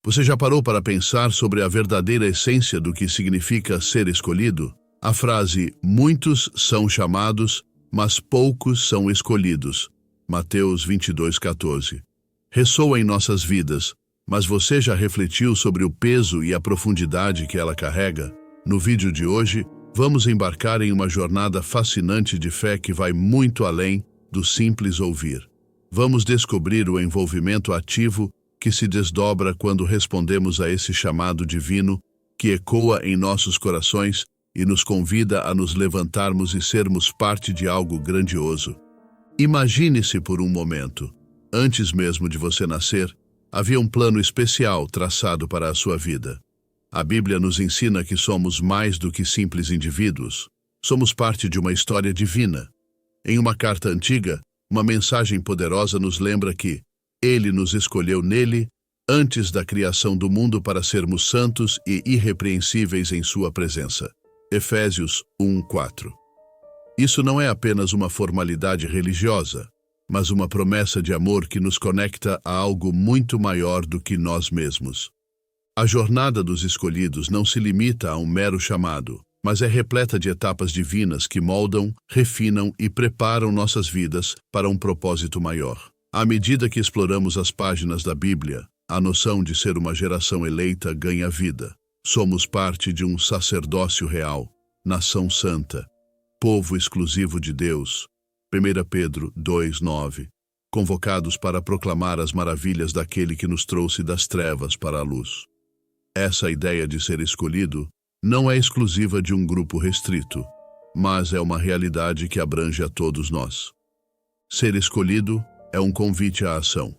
Você já parou para pensar sobre a verdadeira essência do que significa ser escolhido? A frase, muitos são chamados, mas poucos são escolhidos. Mateus 22:14. Ressoa em nossas vidas, mas você já refletiu sobre o peso e a profundidade que ela carrega? No vídeo de hoje, vamos embarcar em uma jornada fascinante de fé que vai muito além do simples ouvir. Vamos descobrir o envolvimento ativo que se desdobra quando respondemos a esse chamado divino que ecoa em nossos corações e nos convida a nos levantarmos e sermos parte de algo grandioso. Imagine-se por um momento. Antes mesmo de você nascer, havia um plano especial traçado para a sua vida. A Bíblia nos ensina que somos mais do que simples indivíduos. Somos parte de uma história divina. Em uma carta antiga, uma mensagem poderosa nos lembra que Ele nos escolheu nele antes da criação do mundo para sermos santos e irrepreensíveis em sua presença. Efésios 1:4. Isso não é apenas uma formalidade religiosa, mas uma promessa de amor que nos conecta a algo muito maior do que nós mesmos. A jornada dos escolhidos não se limita a um mero chamado, mas é repleta de etapas divinas que moldam, refinam e preparam nossas vidas para um propósito maior. À medida que exploramos as páginas da Bíblia, a noção de ser uma geração eleita ganha vida. Somos parte de um sacerdócio real, nação santa, povo exclusivo de Deus. 1 Pedro 2:9. Convocados para proclamar as maravilhas daquele que nos trouxe das trevas para a luz. Essa ideia de ser escolhido não é exclusiva de um grupo restrito, mas é uma realidade que abrange a todos nós. Ser escolhido é um convite à ação.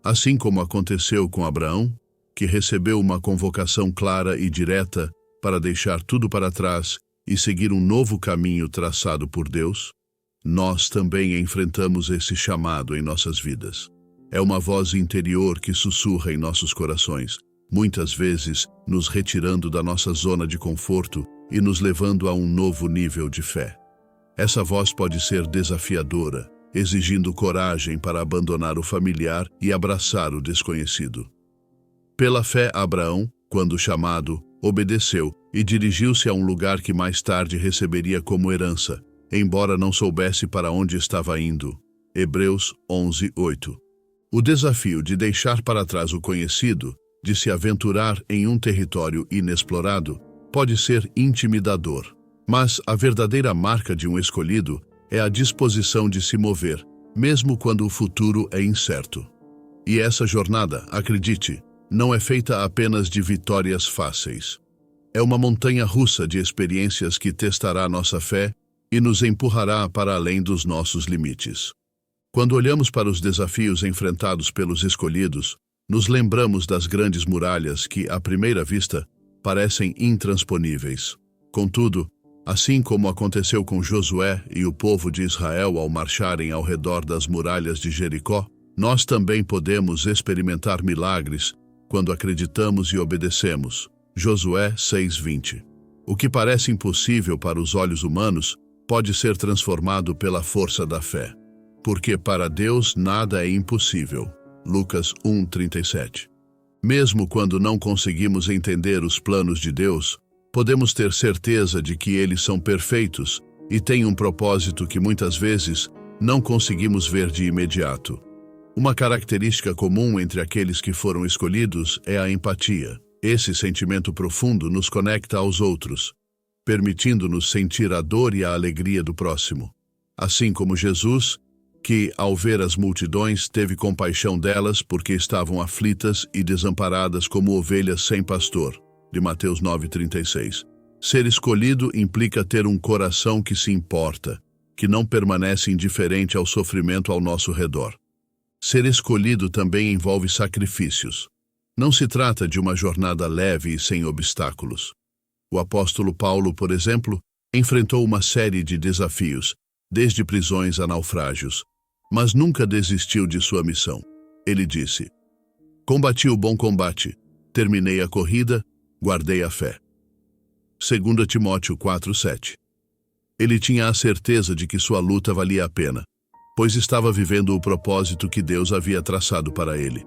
Assim como aconteceu com Abraão, que recebeu uma convocação clara e direta para deixar tudo para trás e seguir um novo caminho traçado por Deus, nós também enfrentamos esse chamado em nossas vidas. É uma voz interior que sussurra em nossos corações, muitas vezes nos retirando da nossa zona de conforto e nos levando a um novo nível de fé. Essa voz pode ser desafiadora, exigindo coragem para abandonar o familiar e abraçar o desconhecido. Pela fé, Abraão, quando chamado, obedeceu e dirigiu-se a um lugar que mais tarde receberia como herança, embora não soubesse para onde estava indo. Hebreus 11:8. O desafio de deixar para trás o conhecido, de se aventurar em um território inexplorado, pode ser intimidador. Mas a verdadeira marca de um escolhido é a disposição de se mover, mesmo quando o futuro é incerto. E essa jornada, acredite, não é feita apenas de vitórias fáceis. É uma montanha-russa de experiências que testará nossa fé e nos empurrará para além dos nossos limites. Quando olhamos para os desafios enfrentados pelos escolhidos, nos lembramos das grandes muralhas que, à primeira vista, parecem intransponíveis. Contudo, assim como aconteceu com Josué e o povo de Israel ao marcharem ao redor das muralhas de Jericó, nós também podemos experimentar milagres quando acreditamos e obedecemos. Josué 6:20. O que parece impossível para os olhos humanos pode ser transformado pela força da fé. Porque para Deus nada é impossível. Lucas 1:37. Mesmo quando não conseguimos entender os planos de Deus, podemos ter certeza de que eles são perfeitos e têm um propósito que muitas vezes não conseguimos ver de imediato. Uma característica comum entre aqueles que foram escolhidos é a empatia. Esse sentimento profundo nos conecta aos outros, permitindo-nos sentir a dor e a alegria do próximo. Assim como Jesus, que, ao ver as multidões, teve compaixão delas porque estavam aflitas e desamparadas como ovelhas sem pastor. De Mateus 9:36. Ser escolhido implica ter um coração que se importa, que não permanece indiferente ao sofrimento ao nosso redor. Ser escolhido também envolve sacrifícios. Não se trata de uma jornada leve e sem obstáculos. O apóstolo Paulo, por exemplo, enfrentou uma série de desafios, desde prisões a naufrágios, mas nunca desistiu de sua missão. Ele disse: "Combati o bom combate, terminei a corrida, guardei a fé." 2 Timóteo 4:7. Ele tinha a certeza de que sua luta valia a pena, pois estava vivendo o propósito que Deus havia traçado para ele.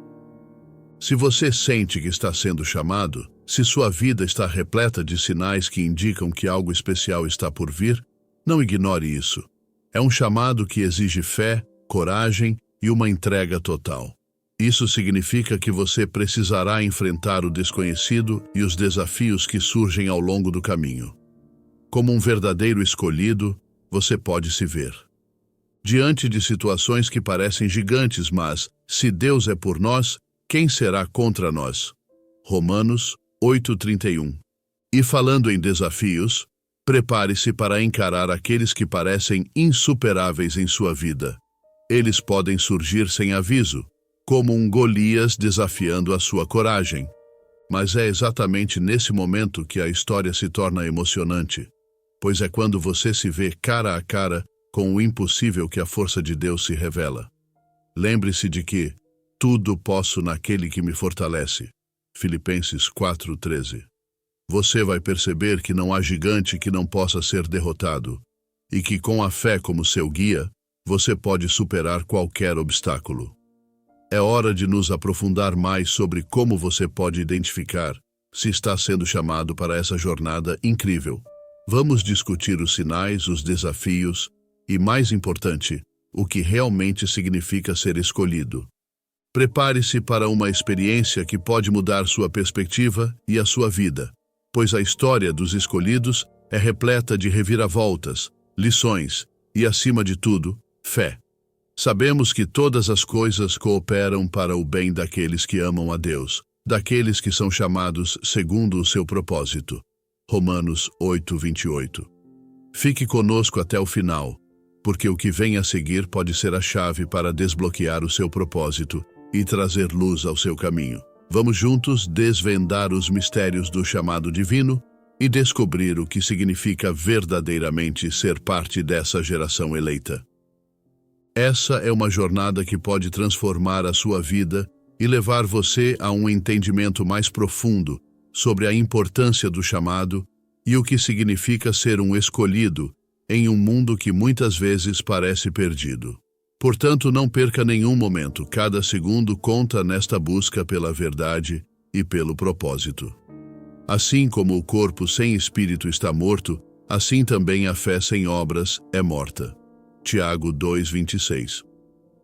Se você sente que está sendo chamado, se sua vida está repleta de sinais que indicam que algo especial está por vir, não ignore isso. É um chamado que exige fé, coragem e uma entrega total. Isso significa que você precisará enfrentar o desconhecido e os desafios que surgem ao longo do caminho. Como um verdadeiro escolhido, você pode se ver diante de situações que parecem gigantes, mas, se Deus é por nós, quem será contra nós? Romanos 8:31. E falando em desafios, prepare-se para encarar aqueles que parecem insuperáveis em sua vida. Eles podem surgir sem aviso, como um Golias desafiando a sua coragem. Mas é exatamente nesse momento que a história se torna emocionante, pois é quando você se vê cara a cara com o impossível que a força de Deus se revela. Lembre-se de que tudo posso naquele que me fortalece. Filipenses 4:13. Você vai perceber que não há gigante que não possa ser derrotado, e que com a fé como seu guia, você pode superar qualquer obstáculo. É hora de nos aprofundar mais sobre como você pode identificar se está sendo chamado para essa jornada incrível. Vamos discutir os sinais, os desafios e, mais importante, o que realmente significa ser escolhido. Prepare-se para uma experiência que pode mudar sua perspectiva e a sua vida, pois a história dos escolhidos é repleta de reviravoltas, lições e, acima de tudo, fé. Sabemos que todas as coisas cooperam para o bem daqueles que amam a Deus, daqueles que são chamados segundo o seu propósito. Romanos 8:28. Fique conosco até o final, porque o que vem a seguir pode ser a chave para desbloquear o seu propósito e trazer luz ao seu caminho. Vamos juntos desvendar os mistérios do chamado divino e descobrir o que significa verdadeiramente ser parte dessa geração eleita. Essa é uma jornada que pode transformar a sua vida e levar você a um entendimento mais profundo sobre a importância do chamado e o que significa ser um escolhido em um mundo que muitas vezes parece perdido. Portanto, não perca nenhum momento, cada segundo conta nesta busca pela verdade e pelo propósito. Assim como o corpo sem espírito está morto, assim também a fé sem obras é morta. Tiago 2:26.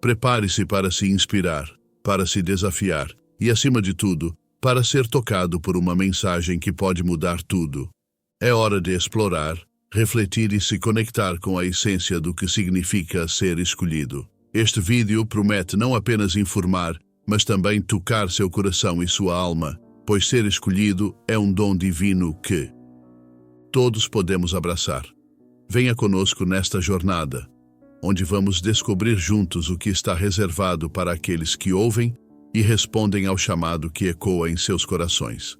Prepare-se para se inspirar, para se desafiar e, acima de tudo, para ser tocado por uma mensagem que pode mudar tudo. É hora de explorar, refletir e se conectar com a essência do que significa ser escolhido. Este vídeo promete não apenas informar, mas também tocar seu coração e sua alma, pois ser escolhido é um dom divino que todos podemos abraçar. Venha conosco nesta jornada, onde vamos descobrir juntos o que está reservado para aqueles que ouvem e respondem ao chamado que ecoa em seus corações.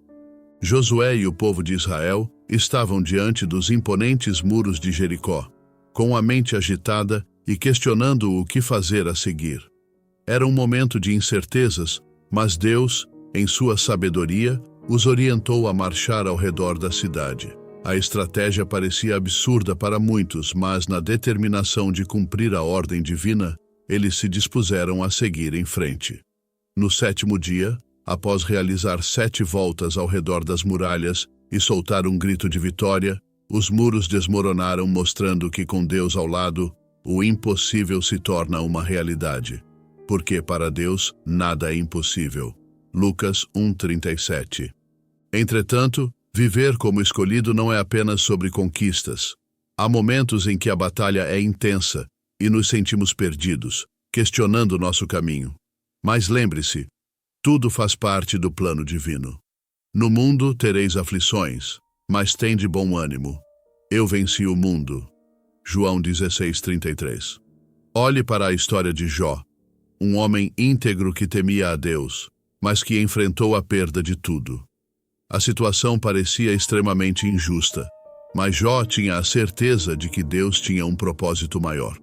Josué e o povo de Israel estavam diante dos imponentes muros de Jericó, com a mente agitada e questionando o que fazer a seguir. Era um momento de incertezas, mas Deus, em sua sabedoria, os orientou a marchar ao redor da cidade. A estratégia parecia absurda para muitos, mas na determinação de cumprir a ordem divina, eles se dispuseram a seguir em frente. No 7º dia, após realizar 7 voltas ao redor das muralhas e soltar um grito de vitória, os muros desmoronaram, mostrando que com Deus ao lado, o impossível se torna uma realidade. Porque para Deus nada é impossível. Lucas 1:37. Entretanto, viver como escolhido não é apenas sobre conquistas. Há momentos em que a batalha é intensa e nos sentimos perdidos, questionando nosso caminho. Mas lembre-se, tudo faz parte do plano divino. No mundo tereis aflições, mas tende bom ânimo. Eu venci o mundo. João 16:33. Olhe para a história de Jó, um homem íntegro que temia a Deus, mas que enfrentou a perda de tudo. A situação parecia extremamente injusta, mas Jó tinha a certeza de que Deus tinha um propósito maior.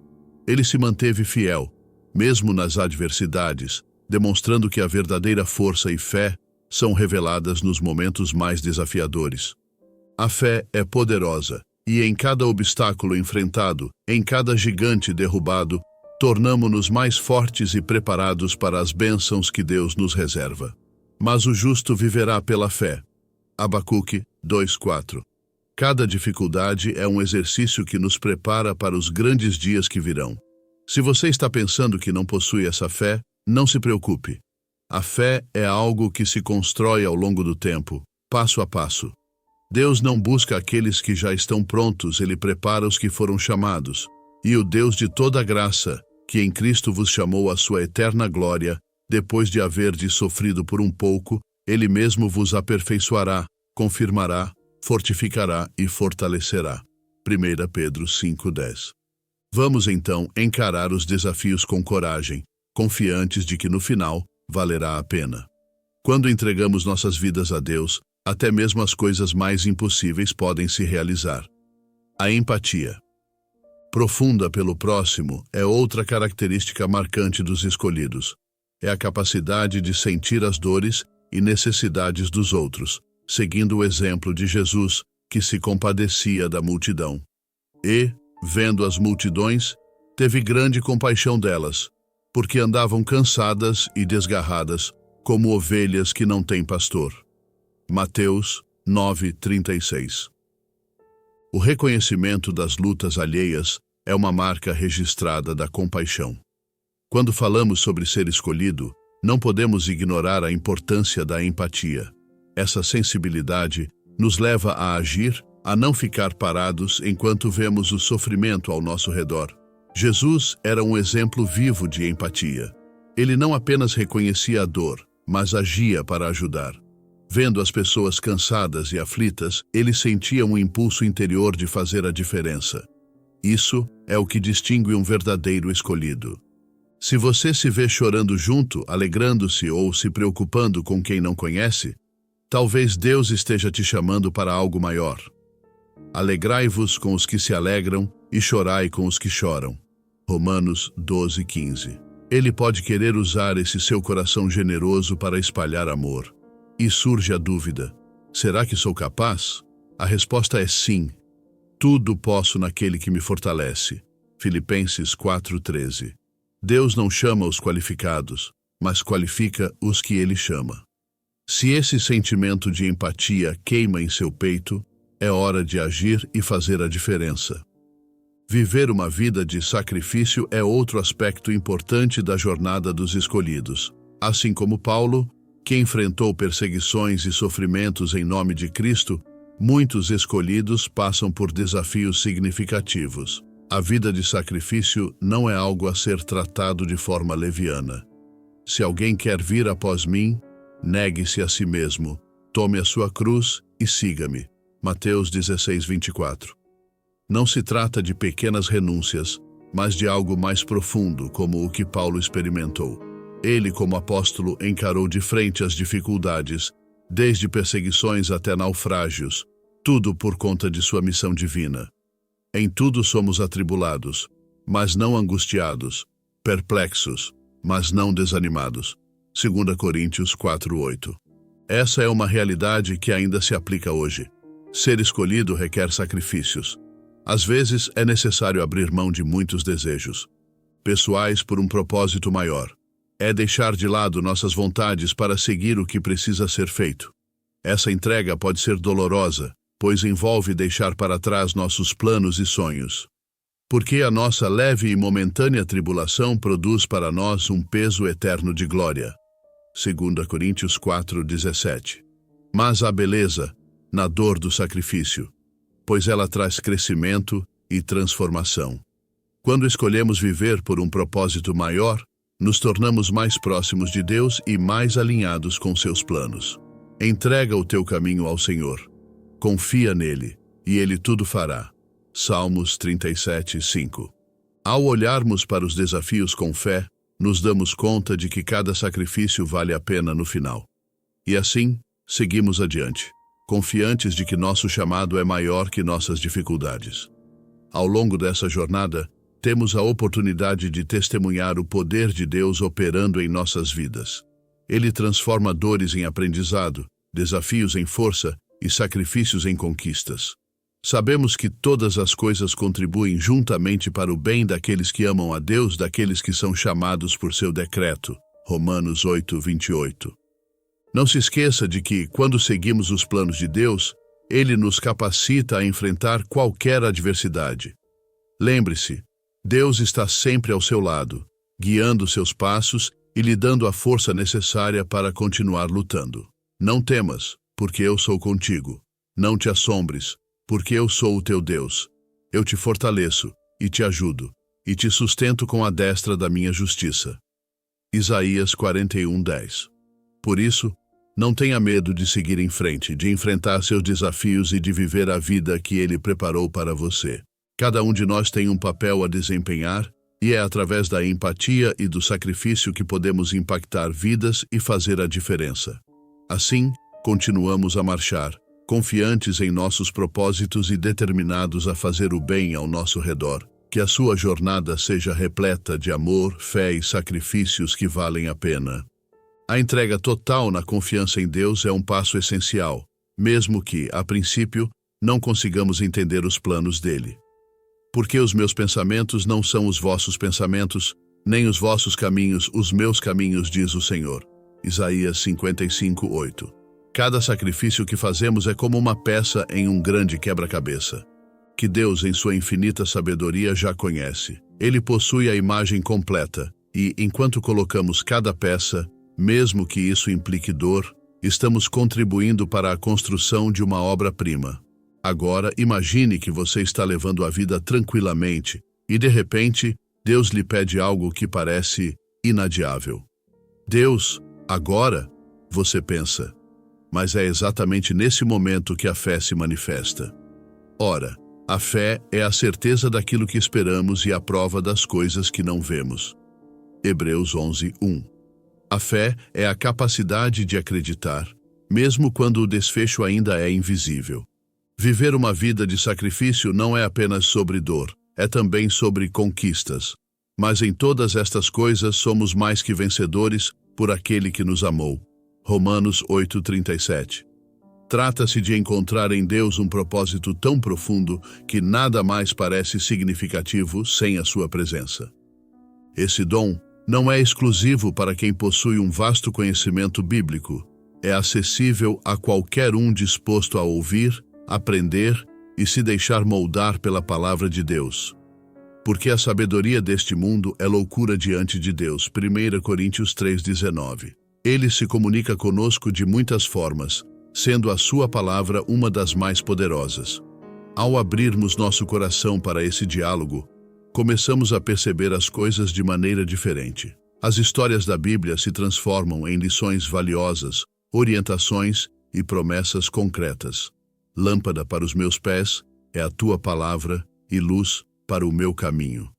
Ele se manteve fiel, mesmo nas adversidades, demonstrando que a verdadeira força e fé são reveladas nos momentos mais desafiadores. A fé é poderosa, e em cada obstáculo enfrentado, em cada gigante derrubado, tornamo-nos mais fortes e preparados para as bênçãos que Deus nos reserva. mas o justo viverá pela fé. Abacuque 2:4. Cada dificuldade é um exercício que nos prepara para os grandes dias que virão. Se você está pensando que não possui essa fé, não se preocupe. A fé é algo que se constrói ao longo do tempo, passo a passo. Deus não busca aqueles que já estão prontos, Ele prepara os que foram chamados. E o Deus de toda graça, que em Cristo vos chamou à sua eterna glória, depois de haverdes sofrido por um pouco, Ele mesmo vos aperfeiçoará, confirmará, fortificará e fortalecerá. 1 Pedro 5:10. Vamos então encarar os desafios com coragem, confiantes de que no final valerá a pena. Quando entregamos nossas vidas a Deus, até mesmo as coisas mais impossíveis podem se realizar. A empatia profunda pelo próximo é outra característica marcante dos escolhidos. É a capacidade de sentir as dores e necessidades dos outros, seguindo o exemplo de Jesus, que se compadecia da multidão. E, vendo as multidões, teve grande compaixão delas, porque andavam cansadas e desgarradas, como ovelhas que não têm pastor. Mateus 9:36. O reconhecimento das lutas alheias é uma marca registrada da compaixão. Quando falamos sobre ser escolhido, não podemos ignorar a importância da empatia. Essa sensibilidade nos leva a agir, a não ficar parados enquanto vemos o sofrimento ao nosso redor. Jesus era um exemplo vivo de empatia. Ele não apenas reconhecia a dor, mas agia para ajudar. Vendo as pessoas cansadas e aflitas, ele sentia um impulso interior de fazer a diferença. Isso é o que distingue um verdadeiro escolhido. Se você se vê chorando junto, alegrando-se ou se preocupando com quem não conhece, talvez Deus esteja te chamando para algo maior. Alegrai-vos com os que se alegram e chorai com os que choram. Romanos 12:15. Ele pode querer usar esse seu coração generoso para espalhar amor. E surge a dúvida: será que sou capaz? A resposta é sim. Tudo posso naquele que me fortalece. Filipenses 4:13. Deus não chama os qualificados, mas qualifica os que Ele chama. Se esse sentimento de empatia queima em seu peito, é hora de agir e fazer a diferença. Viver uma vida de sacrifício é outro aspecto importante da jornada dos escolhidos. Assim como Paulo, que enfrentou perseguições e sofrimentos em nome de Cristo, muitos escolhidos passam por desafios significativos. A vida de sacrifício não é algo a ser tratado de forma leviana. Se alguém quer vir após mim, negue-se a si mesmo, tome a sua cruz e siga-me. Mateus 16:24. Não se trata de pequenas renúncias, mas de algo mais profundo, como o que Paulo experimentou. Ele, como apóstolo, encarou de frente as dificuldades, desde perseguições até naufrágios, tudo por conta de sua missão divina. Em tudo somos atribulados, mas não angustiados, perplexos, mas não desanimados. 2 Coríntios 4:8. Essa é uma realidade que ainda se aplica hoje. Ser escolhido requer sacrifícios. Às vezes é necessário abrir mão de muitos desejos pessoais por um propósito maior. É deixar de lado nossas vontades para seguir o que precisa ser feito. Essa entrega pode ser dolorosa, pois envolve deixar para trás nossos planos e sonhos. Porque a nossa leve e momentânea tribulação produz para nós um peso eterno de glória. 2 Coríntios 4:17. Mas há beleza na dor do sacrifício, pois ela traz crescimento e transformação. Quando escolhemos viver por um propósito maior, nos tornamos mais próximos de Deus e mais alinhados com seus planos. Entrega o teu caminho ao Senhor. Confia nele, e ele tudo fará. Salmos 37:5. Ao olharmos para os desafios com fé, nos damos conta de que cada sacrifício vale a pena no final. E assim, seguimos adiante, confiantes de que nosso chamado é maior que nossas dificuldades. Ao longo dessa jornada, temos a oportunidade de testemunhar o poder de Deus operando em nossas vidas. Ele transforma dores em aprendizado, desafios em força e sacrifícios em conquistas. Sabemos que todas as coisas contribuem juntamente para o bem daqueles que amam a Deus, daqueles que são chamados por seu decreto. Romanos 8:28. Não se esqueça de que, quando seguimos os planos de Deus, Ele nos capacita a enfrentar qualquer adversidade. Lembre-se, Deus está sempre ao seu lado, guiando seus passos e lhe dando a força necessária para continuar lutando. Não temas, porque eu sou contigo. Não te assombres, porque eu sou o teu Deus. Eu te fortaleço e te ajudo, e te sustento com a destra da minha justiça. Isaías 41:10. Por isso, não tenha medo de seguir em frente, de enfrentar seus desafios e de viver a vida que Ele preparou para você. Cada um de nós tem um papel a desempenhar, e é através da empatia e do sacrifício que podemos impactar vidas e fazer a diferença. Assim, continuamos a marchar, confiantes em nossos propósitos e determinados a fazer o bem ao nosso redor. Que a sua jornada seja repleta de amor, fé e sacrifícios que valem a pena. A entrega total na confiança em Deus é um passo essencial, mesmo que, a princípio, não consigamos entender os planos dele. Porque os meus pensamentos não são os vossos pensamentos, nem os vossos caminhos os meus caminhos, diz o Senhor. Isaías 55:8. Cada sacrifício que fazemos é como uma peça em um grande quebra-cabeça, que Deus, em sua infinita sabedoria, já conhece. Ele possui a imagem completa, e, enquanto colocamos cada peça, mesmo que isso implique dor, estamos contribuindo para a construção de uma obra-prima. Agora, imagine que você está levando a vida tranquilamente e, de repente, Deus lhe pede algo que parece inadiável. Deus, agora, você pensa. Mas é exatamente nesse momento que a fé se manifesta. Ora, a fé é a certeza daquilo que esperamos e a prova das coisas que não vemos. Hebreus 11:1. A fé é a capacidade de acreditar, mesmo quando o desfecho ainda é invisível. Viver uma vida de sacrifício não é apenas sobre dor, é também sobre conquistas. Mas em todas estas coisas somos mais que vencedores por aquele que nos amou. Romanos 8:37. Trata-se de encontrar em Deus um propósito tão profundo que nada mais parece significativo sem a sua presença. Esse dom não é exclusivo para quem possui um vasto conhecimento bíblico. É acessível a qualquer um disposto a ouvir, aprender e se deixar moldar pela palavra de Deus. Porque a sabedoria deste mundo é loucura diante de Deus. 1 Coríntios 3:19. Ele se comunica conosco de muitas formas, sendo a sua palavra uma das mais poderosas. Ao abrirmos nosso coração para esse diálogo, começamos a perceber as coisas de maneira diferente. As histórias da Bíblia se transformam em lições valiosas, orientações e promessas concretas. Lâmpada para os meus pés é a tua palavra e luz para o meu caminho.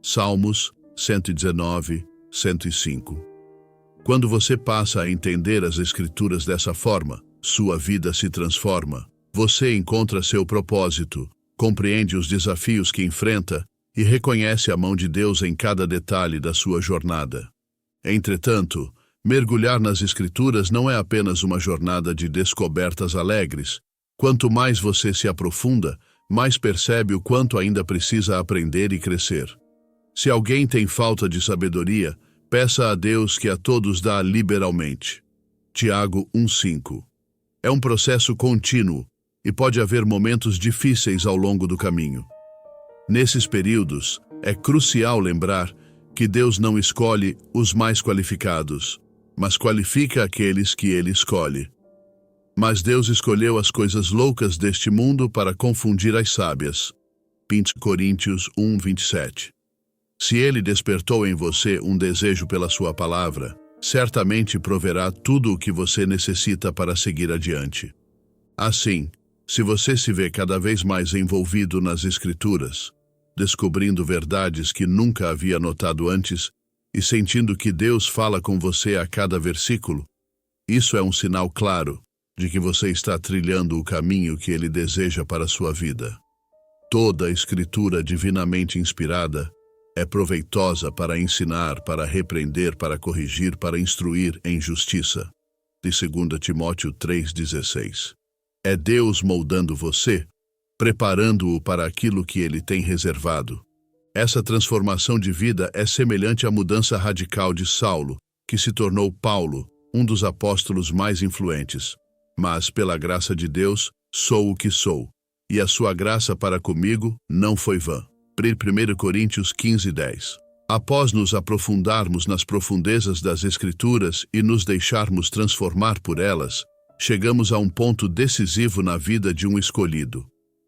Salmos 119, 105. Quando você passa a entender as Escrituras dessa forma, sua vida se transforma. Você encontra seu propósito, compreende os desafios que enfrenta e reconhece a mão de Deus em cada detalhe da sua jornada. Entretanto, mergulhar nas Escrituras não é apenas uma jornada de descobertas alegres. Quanto mais você se aprofunda, mais percebe o quanto ainda precisa aprender e crescer. Se alguém tem falta de sabedoria, peça a Deus que a todos dá liberalmente. Tiago 1:5. É um processo contínuo e pode haver momentos difíceis ao longo do caminho. Nesses períodos, é crucial lembrar que Deus não escolhe os mais qualificados, mas qualifica aqueles que Ele escolhe. Mas Deus escolheu as coisas loucas deste mundo para confundir as sábias. 1 Coríntios 1:27. Se Ele despertou em você um desejo pela sua palavra, certamente proverá tudo o que você necessita para seguir adiante. Assim, se você se vê cada vez mais envolvido nas Escrituras, descobrindo verdades que nunca havia notado antes e sentindo que Deus fala com você a cada versículo, isso é um sinal claro de que você está trilhando o caminho que Ele deseja para a sua vida. Toda a Escritura divinamente inspirada é proveitosa para ensinar, para repreender, para corrigir, para instruir em justiça. De 2 Timóteo 3:16. É Deus moldando você, preparando-o para aquilo que Ele tem reservado. Essa transformação de vida é semelhante à mudança radical de Saulo, que se tornou Paulo, um dos apóstolos mais influentes. Mas, pela graça de Deus, sou o que sou. E a sua graça para comigo não foi vã. 1 Coríntios 15:10. Após nos aprofundarmos nas profundezas das Escrituras e nos deixarmos transformar por elas, chegamos a um ponto decisivo na vida de um escolhido: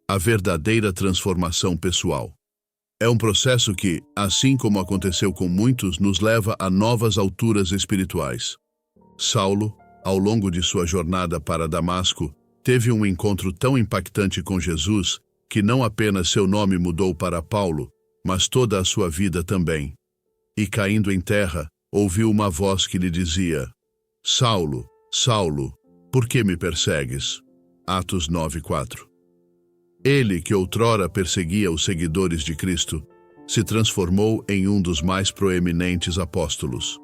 a verdadeira transformação pessoal. É um processo que, assim como aconteceu com muitos, nos leva a novas alturas espirituais. Saulo, ao longo de sua jornada para Damasco, teve um encontro tão impactante com Jesus que não apenas seu nome mudou para Paulo, mas toda a sua vida também. E caindo em terra, ouviu uma voz que lhe dizia: Saulo, Saulo, por que me persegues? Atos 9:4. Ele, que outrora perseguia os seguidores de Cristo, se transformou em um dos mais proeminentes apóstolos.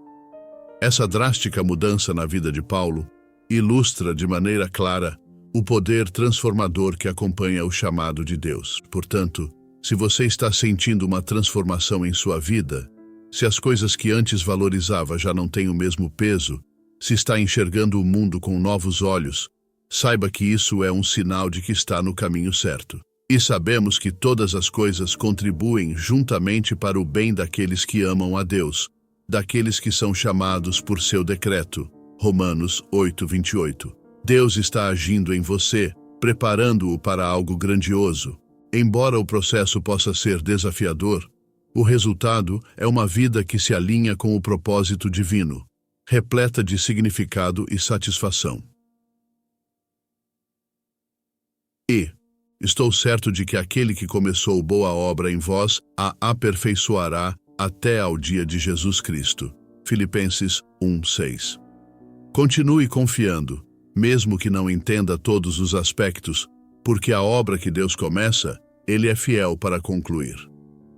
Essa drástica mudança na vida de Paulo ilustra de maneira clara o poder transformador que acompanha o chamado de Deus. Portanto, se você está sentindo uma transformação em sua vida, se as coisas que antes valorizava já não têm o mesmo peso, se está enxergando o mundo com novos olhos, saiba que isso é um sinal de que está no caminho certo. E sabemos que todas as coisas contribuem juntamente para o bem daqueles que amam a Deus, daqueles que são chamados por seu decreto. Romanos 8:28. Deus está agindo em você, preparando-o para algo grandioso. Embora o processo possa ser desafiador, o resultado é uma vida que se alinha com o propósito divino, repleta de significado e satisfação. E estou certo de que aquele que começou boa obra em vós a aperfeiçoará até ao dia de Jesus Cristo. Filipenses 1:6. Continue confiando, mesmo que não entenda todos os aspectos, porque a obra que Deus começa, Ele é fiel para concluir.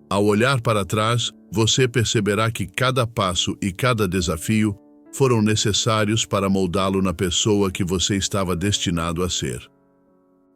Ao olhar para trás, você perceberá que cada passo e cada desafio foram necessários para moldá-lo na pessoa que você estava destinado a ser.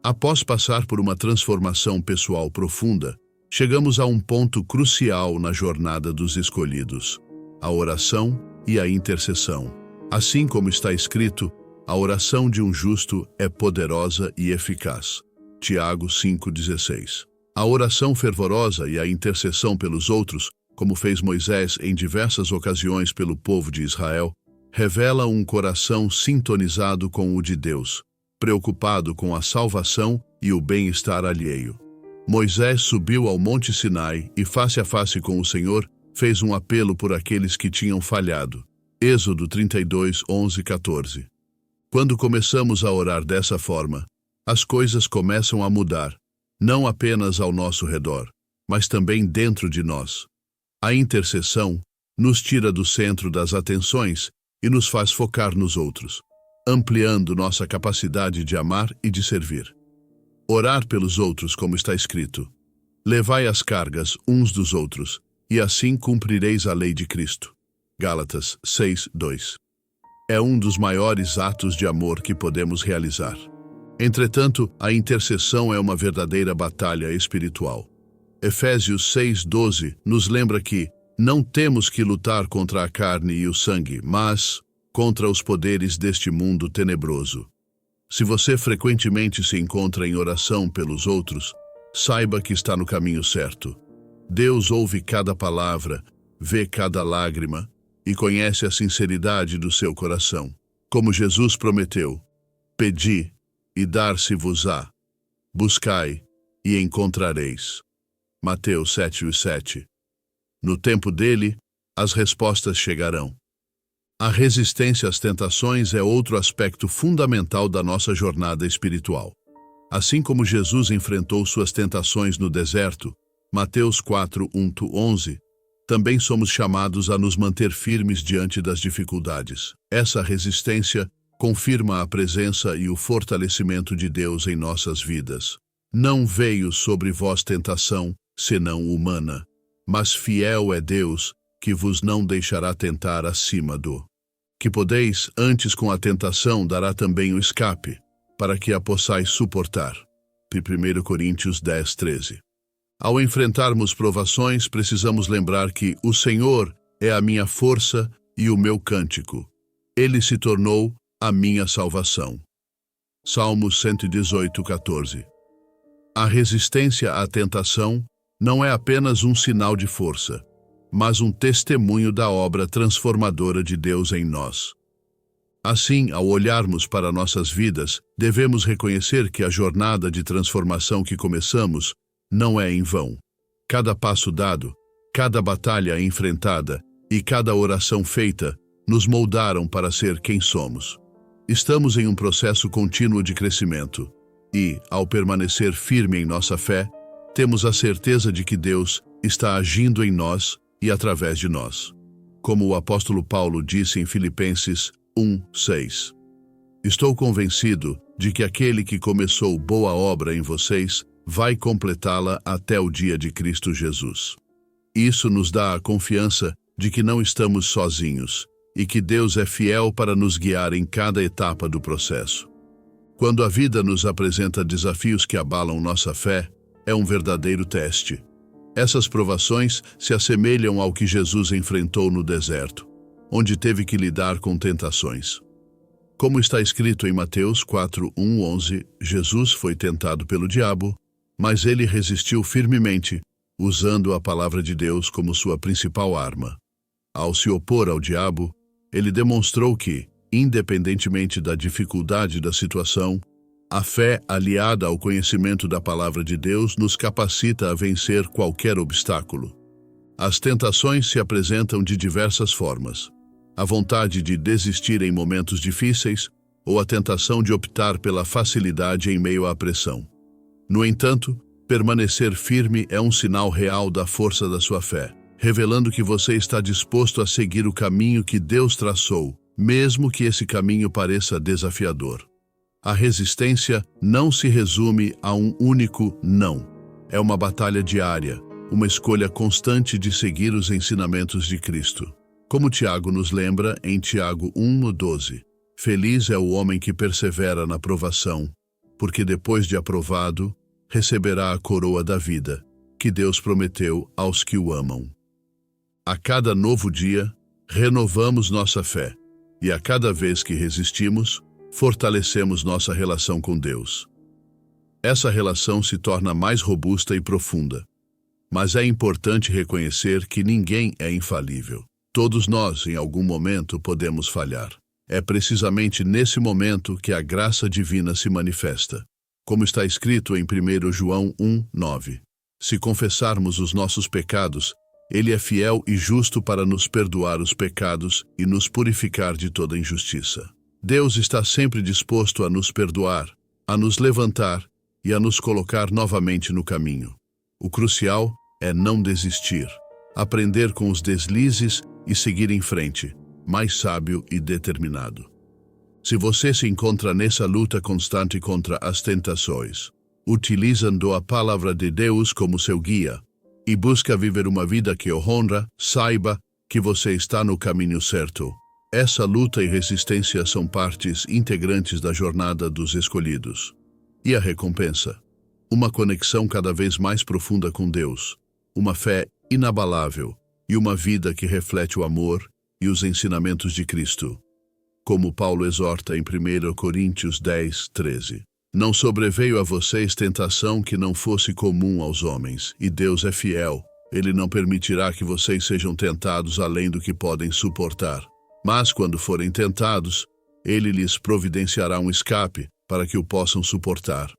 Após passar por uma transformação pessoal profunda, chegamos a um ponto crucial na jornada dos escolhidos: a oração e a intercessão. Assim como está escrito, a oração de um justo é poderosa e eficaz. Tiago 5:16. A oração fervorosa e a intercessão pelos outros, como fez Moisés em diversas ocasiões pelo povo de Israel, revela um coração sintonizado com o de Deus, preocupado com a salvação e o bem-estar alheio. Moisés subiu ao Monte Sinai e, face a face com o Senhor, fez um apelo por aqueles que tinham falhado. Êxodo 32:11-14. Quando começamos a orar dessa forma, as coisas começam a mudar, não apenas ao nosso redor, mas também dentro de nós. A intercessão nos tira do centro das atenções e nos faz focar nos outros, ampliando nossa capacidade de amar e de servir. Orar pelos outros, como está escrito: levai as cargas uns dos outros, e assim cumprireis a lei de Cristo. Gálatas 6:2. É um dos maiores atos de amor que podemos realizar. Entretanto, a intercessão é uma verdadeira batalha espiritual. Efésios 6:12 nos lembra que não temos que lutar contra a carne e o sangue, mas contra os poderes deste mundo tenebroso. Se você frequentemente se encontra em oração pelos outros, saiba que está no caminho certo. Deus ouve cada palavra, vê cada lágrima e conhece a sinceridade do seu coração. Como Jesus prometeu: pedi e dar-se-vos-á, buscai e encontrareis. Mateus 7:7. No tempo dele, as respostas chegarão. A resistência às tentações é outro aspecto fundamental da nossa jornada espiritual. Assim como Jesus enfrentou suas tentações no deserto, Mateus 4:1-11, também somos chamados a nos manter firmes diante das dificuldades. Essa resistência confirma a presença e o fortalecimento de Deus em nossas vidas. Não veio sobre vós tentação, senão humana, mas fiel é Deus, que vos não deixará tentar acima do que podeis, antes com a tentação dará também o escape, para que a possais suportar. 1 Coríntios 10:13. Ao enfrentarmos provações, precisamos lembrar que o Senhor é a minha força e o meu cântico. Ele se tornou a minha salvação. Salmos 118:14. A resistência à tentação não é apenas um sinal de força, mas um testemunho da obra transformadora de Deus em nós. Assim, ao olharmos para nossas vidas, devemos reconhecer que a jornada de transformação que começamos não é em vão. Cada passo dado, cada batalha enfrentada e cada oração feita nos moldaram para ser quem somos. Estamos em um processo contínuo de crescimento e, ao permanecer firme em nossa fé, temos a certeza de que Deus está agindo em nós e através de nós. Como o apóstolo Paulo disse em Filipenses 1:6. Estou convencido de que aquele que começou boa obra em vocês vai completá-la até o dia de Cristo Jesus. Isso nos dá a confiança de que não estamos sozinhos e que Deus é fiel para nos guiar em cada etapa do processo. Quando a vida nos apresenta desafios que abalam nossa fé, é um verdadeiro teste. Essas provações se assemelham ao que Jesus enfrentou no deserto, onde teve que lidar com tentações. Como está escrito em Mateus 4:1-11, Jesus foi tentado pelo diabo, mas ele resistiu firmemente, usando a palavra de Deus como sua principal arma. Ao se opor ao diabo, ele demonstrou que, independentemente da dificuldade da situação, a fé aliada ao conhecimento da palavra de Deus nos capacita a vencer qualquer obstáculo. As tentações se apresentam de diversas formas. A vontade de desistir em momentos difíceis ou a tentação de optar pela facilidade em meio à pressão. No entanto, permanecer firme é um sinal real da força da sua fé, revelando que você está disposto a seguir o caminho que Deus traçou, mesmo que esse caminho pareça desafiador. A resistência não se resume a um único não. É uma batalha diária, uma escolha constante de seguir os ensinamentos de Cristo. Como Tiago nos lembra em Tiago 1:12, feliz é o homem que persevera na provação, porque depois de aprovado, receberá a coroa da vida, que Deus prometeu aos que o amam. A cada novo dia, renovamos nossa fé, e a cada vez que resistimos, fortalecemos nossa relação com Deus. Essa relação se torna mais robusta e profunda. Mas é importante reconhecer que ninguém é infalível. Todos nós, em algum momento, podemos falhar. É precisamente nesse momento que a graça divina se manifesta. Como está escrito em 1 João 1:9. Se confessarmos os nossos pecados, Ele é fiel e justo para nos perdoar os pecados e nos purificar de toda injustiça. Deus está sempre disposto a nos perdoar, a nos levantar e a nos colocar novamente no caminho. O crucial é não desistir, aprender com os deslizes e seguir em frente, mais sábio e determinado. Se você se encontra nessa luta constante contra as tentações, utilizando a palavra de Deus como seu guia, e busca viver uma vida que o honra, saiba que você está no caminho certo. Essa luta e resistência são partes integrantes da jornada dos escolhidos. E a recompensa? Uma conexão cada vez mais profunda com Deus, uma fé inabalável e uma vida que reflete o amor e os ensinamentos de Cristo. Como Paulo exorta em 1 Coríntios 10:13. Não sobreveio a vocês tentação que não fosse comum aos homens, e Deus é fiel. Ele não permitirá que vocês sejam tentados além do que podem suportar. Mas, quando forem tentados, Ele lhes providenciará um escape para que o possam suportar.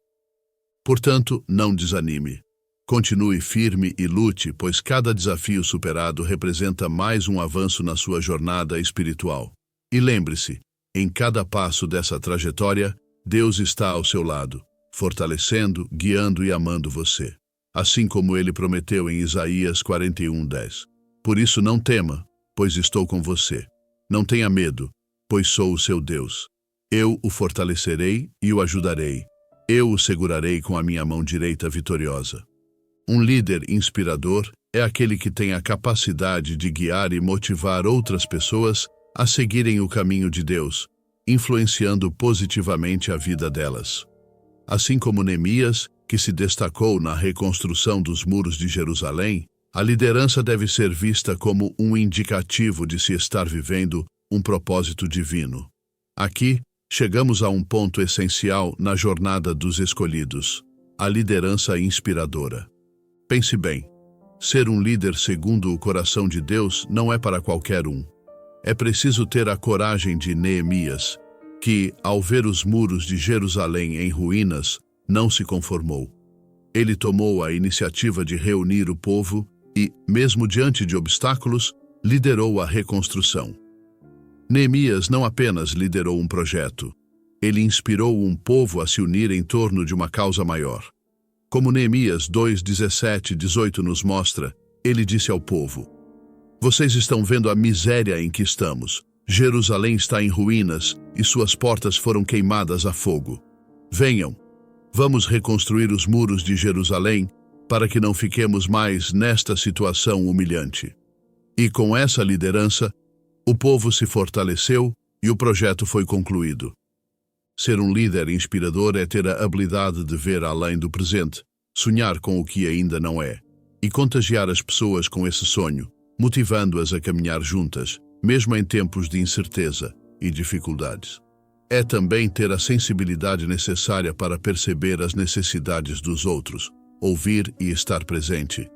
Portanto, não desanime. Continue firme e lute, pois cada desafio superado representa mais um avanço na sua jornada espiritual. E lembre-se, em cada passo dessa trajetória, Deus está ao seu lado, fortalecendo, guiando e amando você. Assim como Ele prometeu em Isaías 41:10. Por isso não tema, pois estou com você. Não tenha medo, pois sou o seu Deus. Eu o fortalecerei e o ajudarei. Eu o segurarei com a minha mão direita vitoriosa. Um líder inspirador é aquele que tem a capacidade de guiar e motivar outras pessoas a seguirem o caminho de Deus, influenciando positivamente a vida delas. Assim como Neemias, que se destacou na reconstrução dos muros de Jerusalém, a liderança deve ser vista como um indicativo de se estar vivendo um propósito divino. Aqui, chegamos a um ponto essencial na jornada dos escolhidos: a liderança inspiradora. Pense bem, ser um líder segundo o coração de Deus não é para qualquer um. É preciso ter a coragem de Neemias, que, ao ver os muros de Jerusalém em ruínas, não se conformou. Ele tomou a iniciativa de reunir o povo e, mesmo diante de obstáculos, liderou a reconstrução. Neemias não apenas liderou um projeto, ele inspirou um povo a se unir em torno de uma causa maior. Como Neemias 2:17-18 nos mostra, ele disse ao povo: "Vocês estão vendo a miséria em que estamos. Jerusalém está em ruínas e suas portas foram queimadas a fogo. Venham, vamos reconstruir os muros de Jerusalém para que não fiquemos mais nesta situação humilhante." E com essa liderança, o povo se fortaleceu e o projeto foi concluído. Ser um líder inspirador é ter a habilidade de ver além do presente, sonhar com o que ainda não é, e contagiar as pessoas com esse sonho, motivando-as a caminhar juntas, mesmo em tempos de incerteza e dificuldades. É também ter a sensibilidade necessária para perceber as necessidades dos outros, ouvir e estar presente,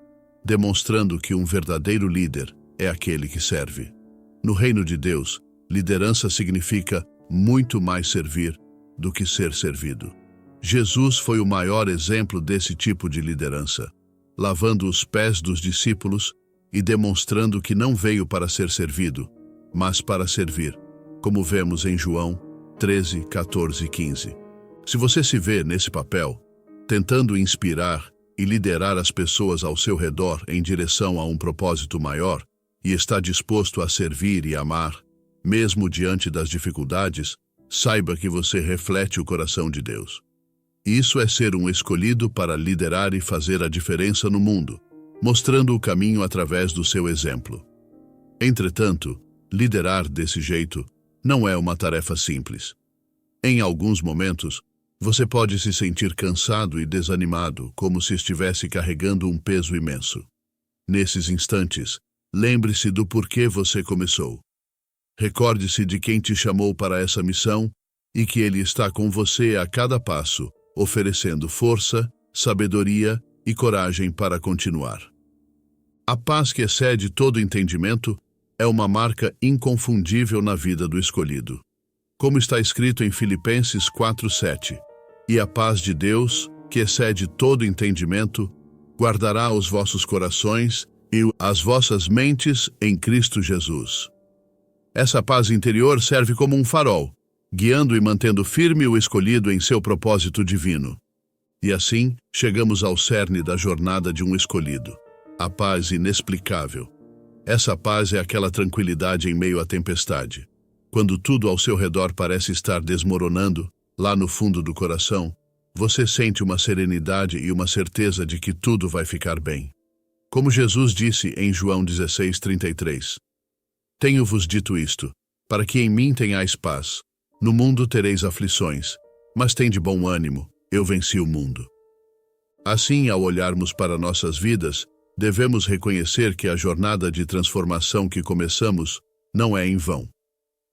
demonstrando que um verdadeiro líder é aquele que serve. No reino de Deus, liderança significa muito mais servir do que ser servido. Jesus foi o maior exemplo desse tipo de liderança, lavando os pés dos discípulos e demonstrando que não veio para ser servido, mas para servir, como vemos em João 13, 14 e 15. Se você se vê nesse papel, tentando inspirar e liderar as pessoas ao seu redor em direção a um propósito maior, e está disposto a servir e amar, mesmo diante das dificuldades, saiba que você reflete o coração de Deus. Isso é ser um escolhido para liderar e fazer a diferença no mundo, mostrando o caminho através do seu exemplo. Entretanto, liderar desse jeito não é uma tarefa simples. Em alguns momentos, você pode se sentir cansado e desanimado, como se estivesse carregando um peso imenso. Nesses instantes, lembre-se do porquê você começou. Recorde-se de quem te chamou para essa missão e que ele está com você a cada passo, oferecendo força, sabedoria e coragem para continuar. A paz que excede todo entendimento é uma marca inconfundível na vida do escolhido. Como está escrito em Filipenses 4:7, "E a paz de Deus, que excede todo entendimento, guardará os vossos corações e as vossas mentes em Cristo Jesus." Essa paz interior serve como um farol, guiando e mantendo firme o escolhido em seu propósito divino. E assim, chegamos ao cerne da jornada de um escolhido: a paz inexplicável. Essa paz é aquela tranquilidade em meio à tempestade. Quando tudo ao seu redor parece estar desmoronando, lá no fundo do coração, você sente uma serenidade e uma certeza de que tudo vai ficar bem. Como Jesus disse em João 16:33, "Tenho-vos dito isto, para que em mim tenhais paz. No mundo tereis aflições, mas tende bom ânimo, eu venci o mundo." Assim, ao olharmos para nossas vidas, devemos reconhecer que a jornada de transformação que começamos não é em vão.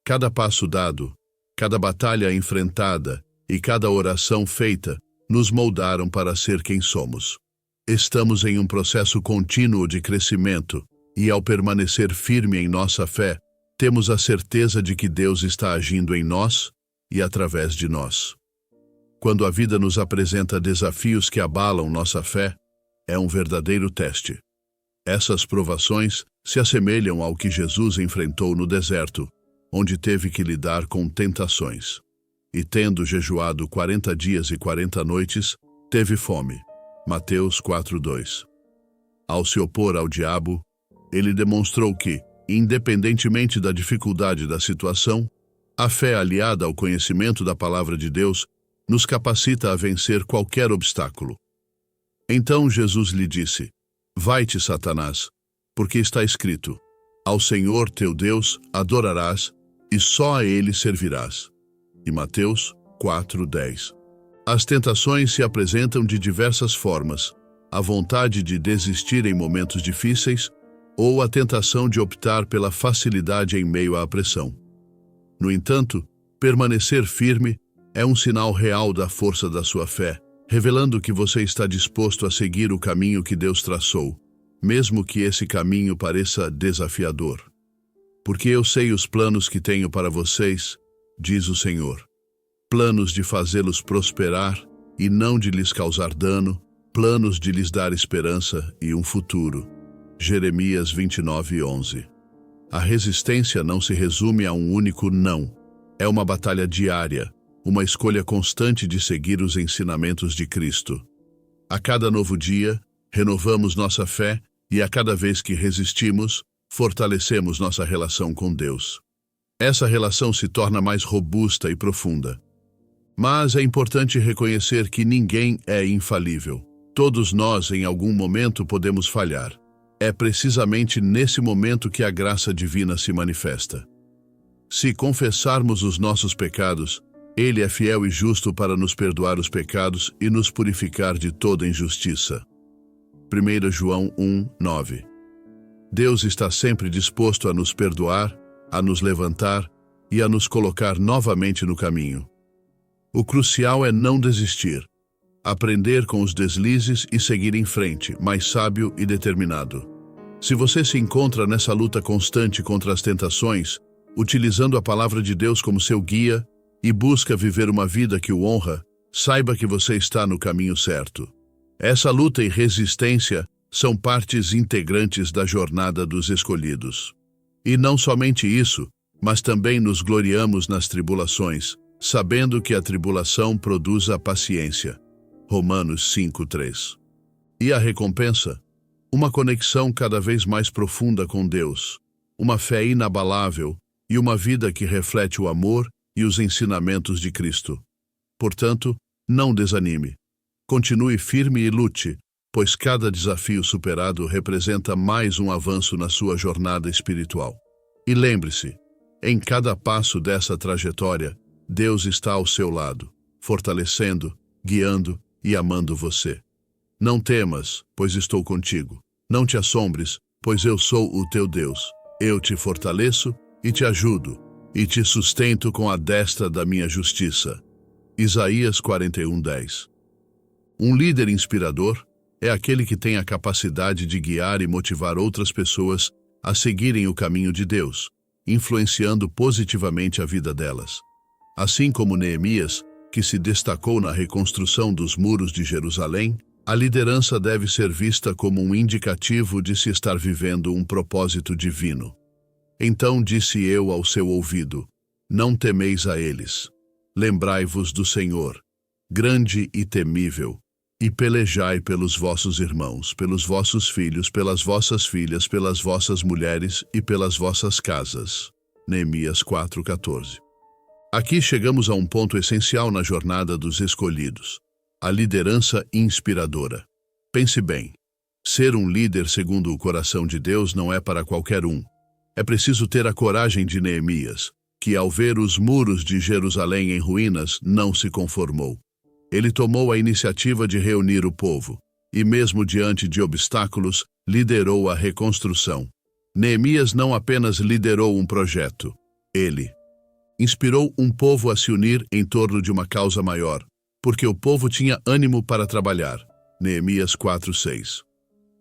Cada passo dado, cada batalha enfrentada e cada oração feita nos moldaram para ser quem somos. Estamos em um processo contínuo de crescimento e, ao permanecer firme em nossa fé, temos a certeza de que Deus está agindo em nós e através de nós. Quando a vida nos apresenta desafios que abalam nossa fé, é um verdadeiro teste. Essas provações se assemelham ao que Jesus enfrentou no deserto, onde teve que lidar com tentações. E tendo jejuado 40 dias e 40 noites, teve fome. Mateus 4:2. Ao se opor ao diabo, ele demonstrou que, independentemente da dificuldade da situação, a fé aliada ao conhecimento da palavra de Deus nos capacita a vencer qualquer obstáculo. Então Jesus lhe disse: "Vai-te, Satanás, porque está escrito: Ao Senhor teu Deus adorarás e só a ele servirás." E Mateus 4:10. As tentações se apresentam de diversas formas: a vontade de desistir em momentos difíceis ou a tentação de optar pela facilidade em meio à pressão. No entanto, permanecer firme é um sinal real da força da sua fé, revelando que você está disposto a seguir o caminho que Deus traçou, mesmo que esse caminho pareça desafiador. Porque eu sei os planos que tenho para vocês, diz o Senhor. Planos de fazê-los prosperar e não de lhes causar dano, planos de lhes dar esperança e um futuro. Jeremias 29:11. A resistência não se resume a um único não. É uma batalha diária, uma escolha constante de seguir os ensinamentos de Cristo. A cada novo dia, renovamos nossa fé e a cada vez que resistimos, fortalecemos nossa relação com Deus. Essa relação se torna mais robusta e profunda. Mas é importante reconhecer que ninguém é infalível. Todos nós, em algum momento, podemos falhar. É precisamente nesse momento que a graça divina se manifesta. Se confessarmos os nossos pecados, Ele é fiel e justo para nos perdoar os pecados e nos purificar de toda injustiça. 1 João 1:9. Deus está sempre disposto a nos perdoar, a nos levantar e a nos colocar novamente no caminho. O crucial é não desistir, aprender com os deslizes e seguir em frente, mais sábio e determinado. Se você se encontra nessa luta constante contra as tentações, utilizando a palavra de Deus como seu guia e busca viver uma vida que o honra, saiba que você está no caminho certo. Essa luta e resistência são partes integrantes da jornada dos escolhidos. E não somente isso, mas também nos gloriamos nas tribulações, sabendo que a tribulação produz a paciência. Romanos 5:3. E a recompensa? Uma conexão cada vez mais profunda com Deus, uma fé inabalável e uma vida que reflete o amor e os ensinamentos de Cristo. Portanto, não desanime. Continue firme e lute, pois cada desafio superado representa mais um avanço na sua jornada espiritual. E lembre-se, em cada passo dessa trajetória, Deus está ao seu lado, fortalecendo, guiando e amando você. Não temas, pois estou contigo. Não te assombres, pois eu sou o teu Deus. Eu te fortaleço e te ajudo, e te sustento com a destra da minha justiça. Isaías 41:10. Um líder inspirador é aquele que tem a capacidade de guiar e motivar outras pessoas a seguirem o caminho de Deus, influenciando positivamente a vida delas. Assim como Neemias, que se destacou na reconstrução dos muros de Jerusalém, a liderança deve ser vista como um indicativo de se estar vivendo um propósito divino. Então disse eu ao seu ouvido: não temeis a eles. Lembrai-vos do Senhor, grande e temível, e pelejai pelos vossos irmãos, pelos vossos filhos, pelas vossas filhas, pelas vossas mulheres e pelas vossas casas. Neemias 4:14. Aqui chegamos a um ponto essencial na jornada dos escolhidos: a liderança inspiradora. Pense bem, ser um líder segundo o coração de Deus não é para qualquer um. É preciso ter a coragem de Neemias, que ao ver os muros de Jerusalém em ruínas, não se conformou. Ele tomou a iniciativa de reunir o povo, e mesmo diante de obstáculos, liderou a reconstrução. Neemias não apenas liderou um projeto, ele inspirou um povo a se unir em torno de uma causa maior, porque o povo tinha ânimo para trabalhar. Neemias 4:6.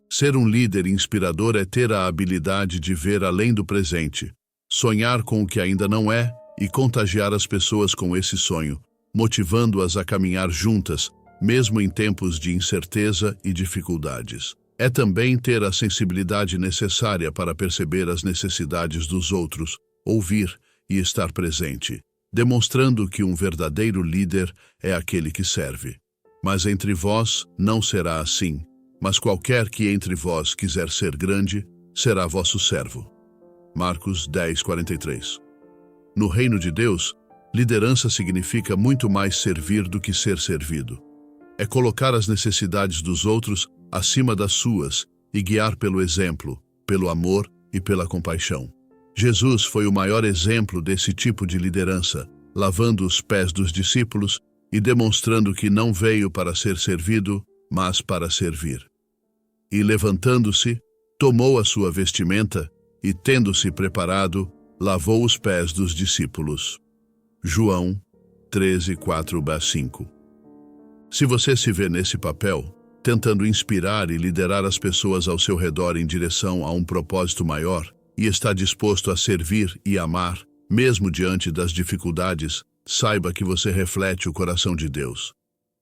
Ser um líder inspirador é ter a habilidade de ver além do presente, sonhar com o que ainda não é e contagiar as pessoas com esse sonho, motivando-as a caminhar juntas, mesmo em tempos de incerteza e dificuldades. É também ter a sensibilidade necessária para perceber as necessidades dos outros, ouvir e estar presente, demonstrando que um verdadeiro líder é aquele que serve. Mas entre vós não será assim, mas qualquer que entre vós quiser ser grande, será vosso servo. Marcos 10:43. No reino de Deus, liderança significa muito mais servir do que ser servido. É colocar as necessidades dos outros acima das suas e guiar pelo exemplo, pelo amor e pela compaixão. Jesus foi o maior exemplo desse tipo de liderança, lavando os pés dos discípulos e demonstrando que não veio para ser servido, mas para servir. E levantando-se, tomou a sua vestimenta e, tendo-se preparado, lavou os pés dos discípulos. João 13:4-5. Se você se vê nesse papel, tentando inspirar e liderar as pessoas ao seu redor em direção a um propósito maior, e está disposto a servir e amar, mesmo diante das dificuldades, saiba que você reflete o coração de Deus.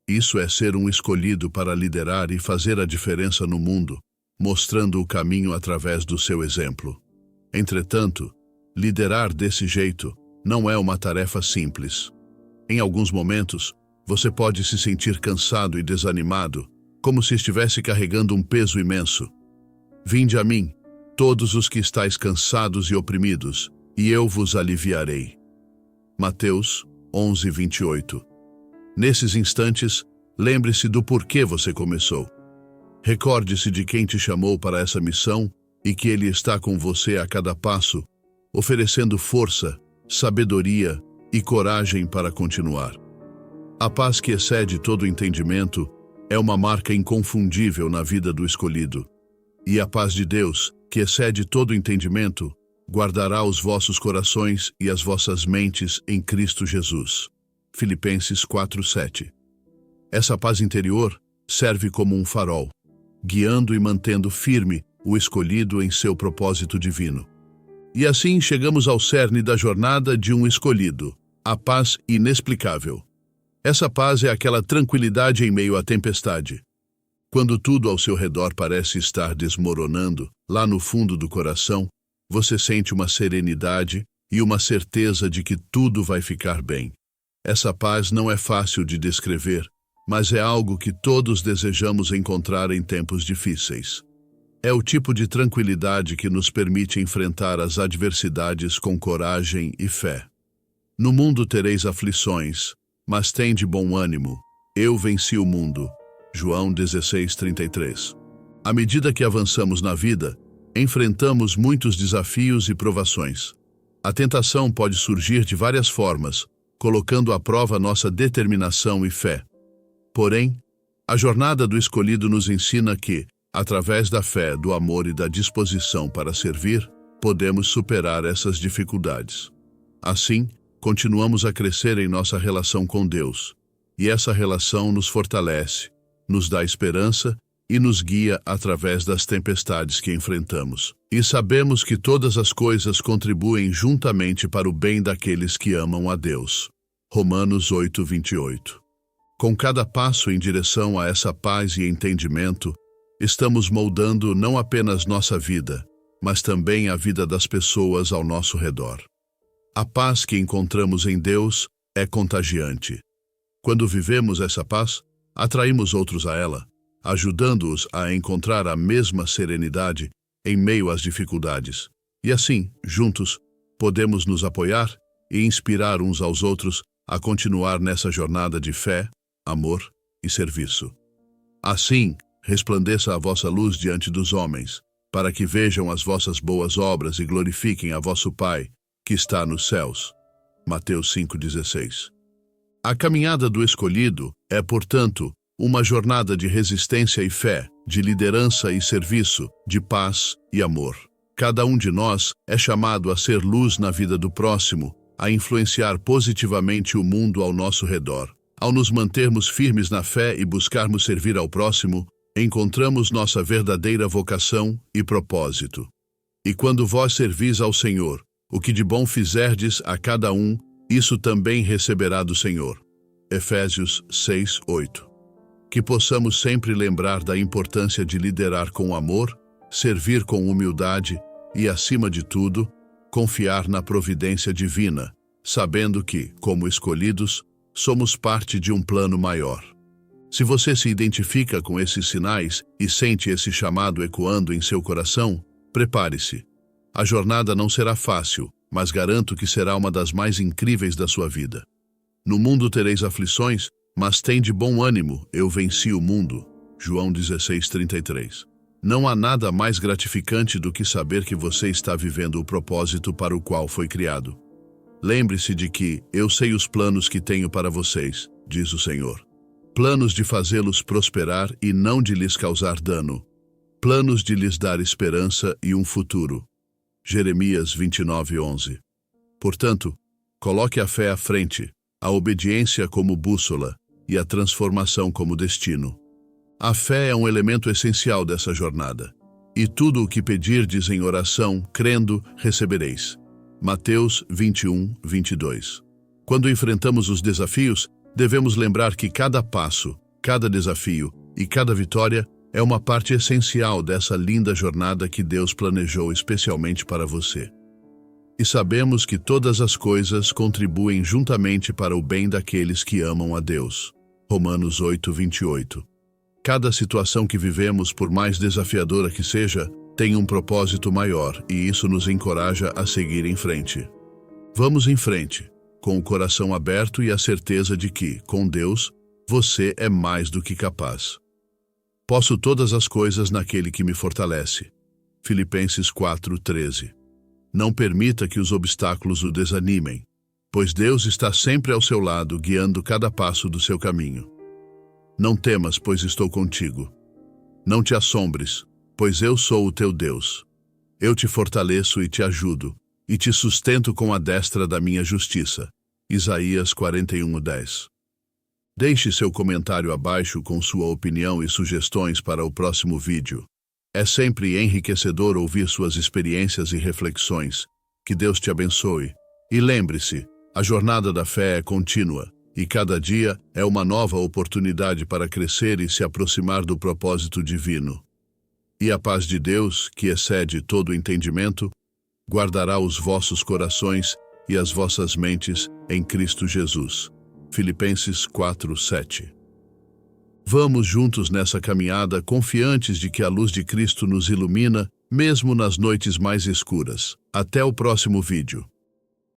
Isso é ser um escolhido para liderar e fazer a diferença no mundo, mostrando o caminho através do seu exemplo. Entretanto, liderar desse jeito não é uma tarefa simples. Em alguns momentos, você pode se sentir cansado e desanimado, como se estivesse carregando um peso imenso. Vinde a mim, todos os que estáis cansados e oprimidos, e eu vos aliviarei. Mateus 11:28. Nesses instantes, lembre-se do porquê você começou. Recorde-se de quem te chamou para essa missão e que Ele está com você a cada passo, oferecendo força, sabedoria e coragem para continuar. A paz que excede todo entendimento é uma marca inconfundível na vida do escolhido. E a paz de Deus, que excede todo entendimento, guardará os vossos corações e as vossas mentes em Cristo Jesus. Filipenses 4:7. Essa paz interior serve como um farol, guiando e mantendo firme o escolhido em seu propósito divino. E assim chegamos ao cerne da jornada de um escolhido, a paz inexplicável. Essa paz é aquela tranquilidade em meio à tempestade. Quando tudo ao seu redor parece estar desmoronando, lá no fundo do coração, você sente uma serenidade e uma certeza de que tudo vai ficar bem. Essa paz não é fácil de descrever, mas é algo que todos desejamos encontrar em tempos difíceis. É o tipo de tranquilidade que nos permite enfrentar as adversidades com coragem e fé. No mundo tereis aflições, mas tende bom ânimo. Eu venci o mundo. João 16:33. À medida que avançamos na vida, enfrentamos muitos desafios e provações. A tentação pode surgir de várias formas, colocando à prova nossa determinação e fé. Porém, a jornada do escolhido nos ensina que, através da fé, do amor e da disposição para servir, podemos superar essas dificuldades. Assim, continuamos a crescer em nossa relação com Deus, e essa relação nos fortalece, nos dá esperança e nos guia através das tempestades que enfrentamos. E sabemos que todas as coisas contribuem juntamente para o bem daqueles que amam a Deus. Romanos 8:28. Com cada passo em direção a essa paz e entendimento, estamos moldando não apenas nossa vida, mas também a vida das pessoas ao nosso redor. A paz que encontramos em Deus é contagiante. Quando vivemos essa paz, atraímos outros a ela, ajudando-os a encontrar a mesma serenidade em meio às dificuldades. E assim, juntos, podemos nos apoiar e inspirar uns aos outros a continuar nessa jornada de fé, amor e serviço. Assim, resplandeça a vossa luz diante dos homens, para que vejam as vossas boas obras e glorifiquem a vosso Pai, que está nos céus. Mateus 5:16. A caminhada do escolhido é, portanto, uma jornada de resistência e fé, de liderança e serviço, de paz e amor. Cada um de nós é chamado a ser luz na vida do próximo, a influenciar positivamente o mundo ao nosso redor. Ao nos mantermos firmes na fé e buscarmos servir ao próximo, encontramos nossa verdadeira vocação e propósito. E quando vós servis ao Senhor, o que de bom fizerdes a cada um, isso também receberá do Senhor. Efésios 6:8. Que possamos sempre lembrar da importância de liderar com amor, servir com humildade e, acima de tudo, confiar na providência divina, sabendo que, como escolhidos, somos parte de um plano maior. Se você se identifica com esses sinais e sente esse chamado ecoando em seu coração, prepare-se. A jornada não será fácil, mas garanto que será uma das mais incríveis da sua vida. No mundo tereis aflições, mas tende bom ânimo, eu venci o mundo. João 16:33. Não há nada mais gratificante do que saber que você está vivendo o propósito para o qual foi criado. Lembre-se de que eu sei os planos que tenho para vocês, diz o Senhor. Planos de fazê-los prosperar e não de lhes causar dano. Planos de lhes dar esperança e um futuro. Jeremias 29:11. Portanto, coloque a fé à frente, a obediência como bússola e a transformação como destino. A fé é um elemento essencial dessa jornada. E tudo o que pedirdes em oração, crendo, recebereis. Mateus 21, 22. Quando enfrentamos os desafios, devemos lembrar que cada passo, cada desafio e cada vitória é uma parte essencial dessa linda jornada que Deus planejou especialmente para você. E sabemos que todas as coisas contribuem juntamente para o bem daqueles que amam a Deus. Romanos 8, 28. Cada situação que vivemos, por mais desafiadora que seja, tem um propósito maior e isso nos encoraja a seguir em frente. Vamos em frente, com o coração aberto e a certeza de que, com Deus, você é mais do que capaz. Posso todas as coisas naquele que me fortalece. Filipenses 4, 13. Não permita que os obstáculos o desanimem, pois Deus está sempre ao seu lado, guiando cada passo do seu caminho. Não temas, pois estou contigo. Não te assombres, pois eu sou o teu Deus. Eu te fortaleço e te ajudo, e te sustento com a destra da minha justiça. Isaías 41:10. Deixe seu comentário abaixo com sua opinião e sugestões para o próximo vídeo. É sempre enriquecedor ouvir suas experiências e reflexões. Que Deus te abençoe. E lembre-se, a jornada da fé é contínua, e cada dia é uma nova oportunidade para crescer e se aproximar do propósito divino. E a paz de Deus, que excede todo entendimento, guardará os vossos corações e as vossas mentes em Cristo Jesus. Filipenses 4, 7. Vamos juntos nessa caminhada, confiantes de que a luz de Cristo nos ilumina, mesmo nas noites mais escuras. Até o próximo vídeo.